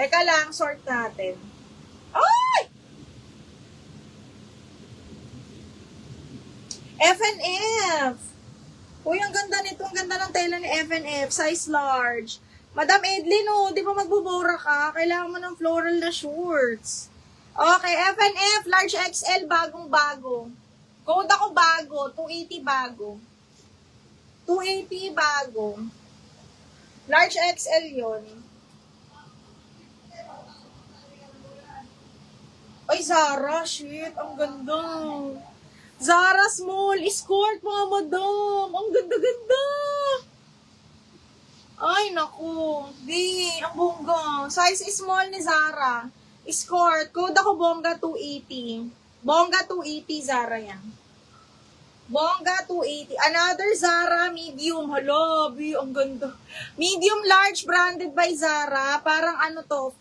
Teka lang, sort natin. Ay! F&F. Uy, ang ganda nito. Ang ganda ng tela ni F&F. Size large. Madam Edlin, oh, di ba magbubura ka? Kailangan mo ng floral na shorts. Okay, F&F, large XL, bagong-bago. Code ako bago, 280 bago. 280 bago. Large XL yon. Ay, Zara, shit, ang ganda. Zara small, escort mga madam. Ang ganda-ganda. Ay, naku. Di, ang bongga. Size small ni Zara. Escort. Code ako bongga 280. Bongga 280, Zara yan. Bongga 280. Another Zara medium. Hala, bi, ang ganda. Medium large branded by Zara. Parang ano to,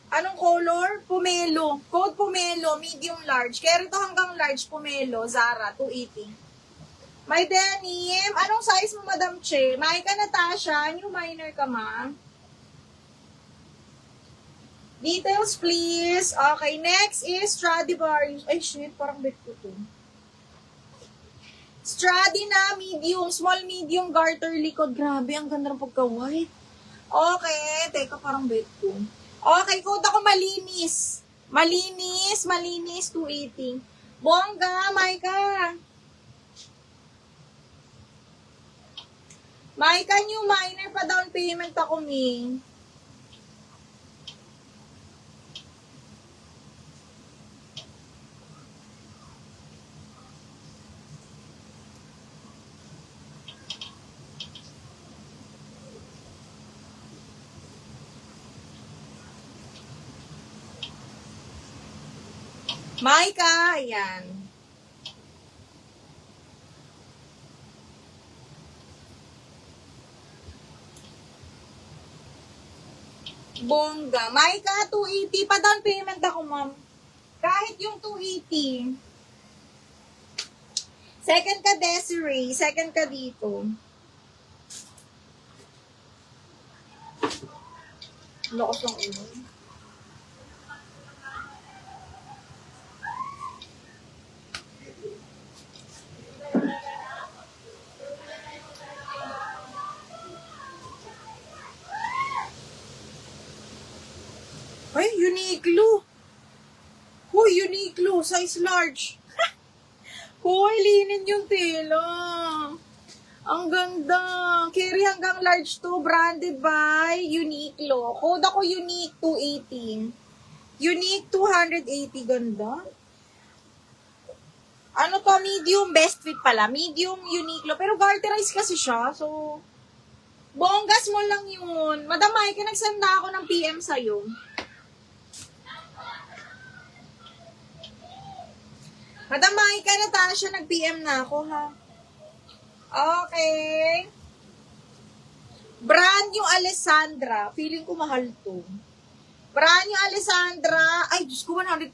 anong color? Pomelo. Code Pomelo, medium large. Kaya rito hanggang large, Pomelo, Zara, 280. May denim. Anong size mo, Madam Che? Maika Natasha, new minor ka, ma? Details, please. Okay, next is Stradivarius. Ay, shit, parang bet ko to. Stradi na, medium. Small, medium, garter, likod. Grabe, ang ganda ng pagka-white. Okay, teka, parang bet ko. Okay, code ako malinis. Malinis, 280. Bongga, Maika. Maika, new minor pa down payment ako, mi. Maika, ayan. Bongga. Maika, 280 pa down payment ako, ma'am. Kahit yung 280. Second ka, Desiree. Second ka dito. Lakas ng ulo. Ay, Uniqlo. Huy, Uniqlo. Size large. Huy, linin yung tela. Ang ganda. Carry hanggang large to. Branded by Uniqlo. Code ako Unique 280. Unique 280. Ganda. Ano to? Medium. Best fit pala. Medium Uniqlo. Pero garterized kasi siya. So, bongga small lang yun. Madam Mike, nagsend na ako ng PM sa'yo. Madam Maika Natasha, nag-PM na ako, ha? Okay. Brand new Alessandra. Feeling ko mahal to. Brand new Alessandra. Ay, Diyos ko, $140.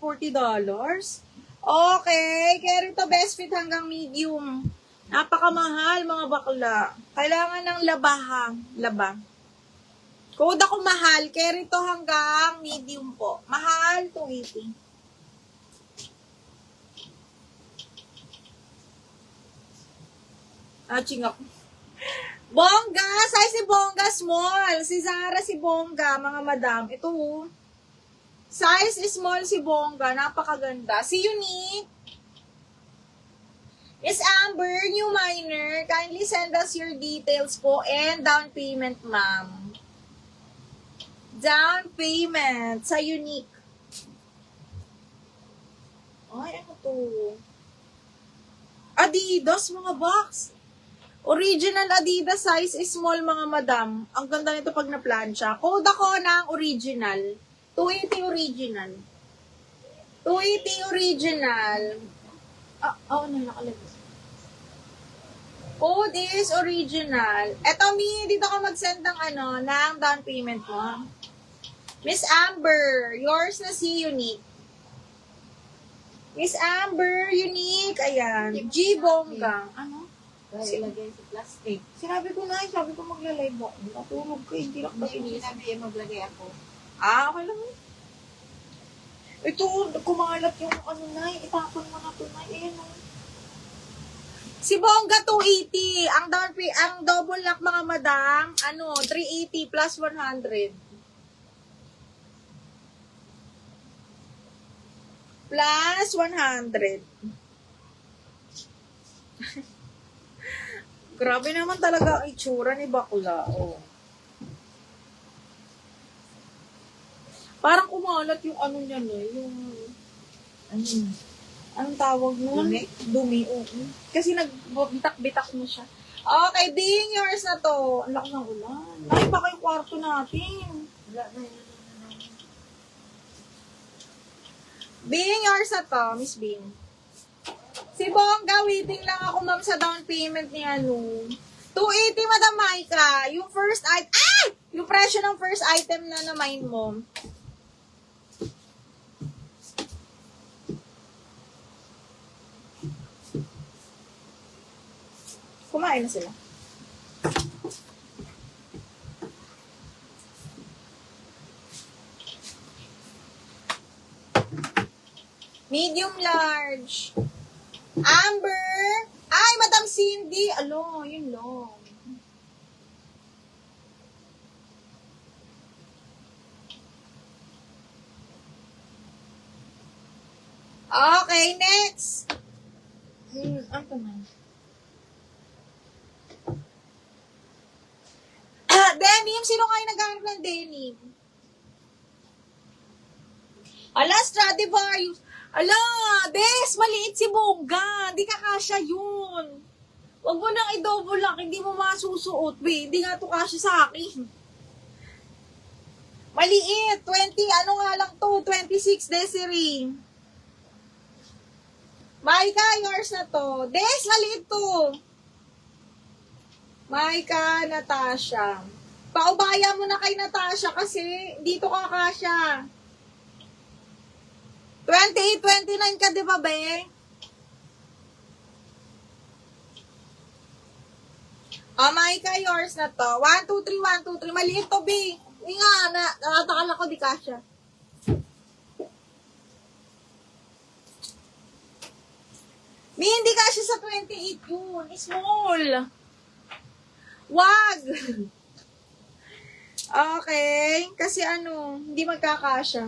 Okay. Kaya rin to best fit hanggang medium. Napakamahal, mga bakla. Kailangan ng laba, ha? Laba. Code ako mahal. Kaya rin to hanggang medium po. Mahal, 280. Ching up. Bongga! Size si Bongga, small. Si Zara si Bongga, mga madam. Ito, size is small si Bongga. Napakaganda. Si Unique. Miss Amber, new minor. Kindly send us your details po and down payment, ma'am. Down payment sa Unique. Ay, ano to? Adidas, mga box. Original Adidas size is small, mga madam. Ang ganda nito pag na-plancha. Code ako ng original. 280 original. 280 original. Ano nakalagay? Code is original. Eto, Mi, dito ka mag-send ng ng down payment mo. Miss Amber, yours na si Unique. Miss Amber, Unique, ayan. G Bongga. Ano? ilagay sa plastic. Sabi ko magla-live ako. Natulog ka, hindi lang kasi. Hindi sinabi maglagay ako. Okay lang. Ito, kumalat yung itapon mo na ito na. Ayan o. Si Bongga 280. Ang double lock mga madam, 380 plus 100. Plus 100. Grabe naman talaga ang itsura ni Bakla. Oh. Parang kumalat yung niya na, anong tawag nun? Dumi, oo. Kasi nagbitak-bitak mo siya. Okay, being yours na to. Ang lakas ng ulan. Ay, baka yung kwarto natin. Being yours na to, Miss Bing. Si Bongga, waiting lang ako ma'am sa down payment ni 280, Madam Maika. Yung first item, yung presyo ng first item na na-mine mo. Kumain na sila. Medium large. Amber. Ay, Madam Cindy. Alo, yun lang. Okay, next. Ano naman? Denim. Sino kayo naghahanap ng denim? Ala, Stradivarius. Ala, Des, maliit si Bongga. Di kakasya yun. Huwag mo nang i-double lock. Hindi mo masusuot. Hindi nga to kasya sa akin. Maliit. 20, lang to? 26, Desiree. Maika, yours na to. Des, maliit to. Maika, Natasha. Paubaya mo na kay Natasha kasi dito ka kasya. 28, 29 ka, di ba, be? Maika, yours na to. 1, 2, 3, 1, 2, 3. Maliit to, be. Hindi nga, natatakal ako, di kasya. May hindi kasya sa 28 yun. Small. Wag. Okay. Kasi hindi magkakasya.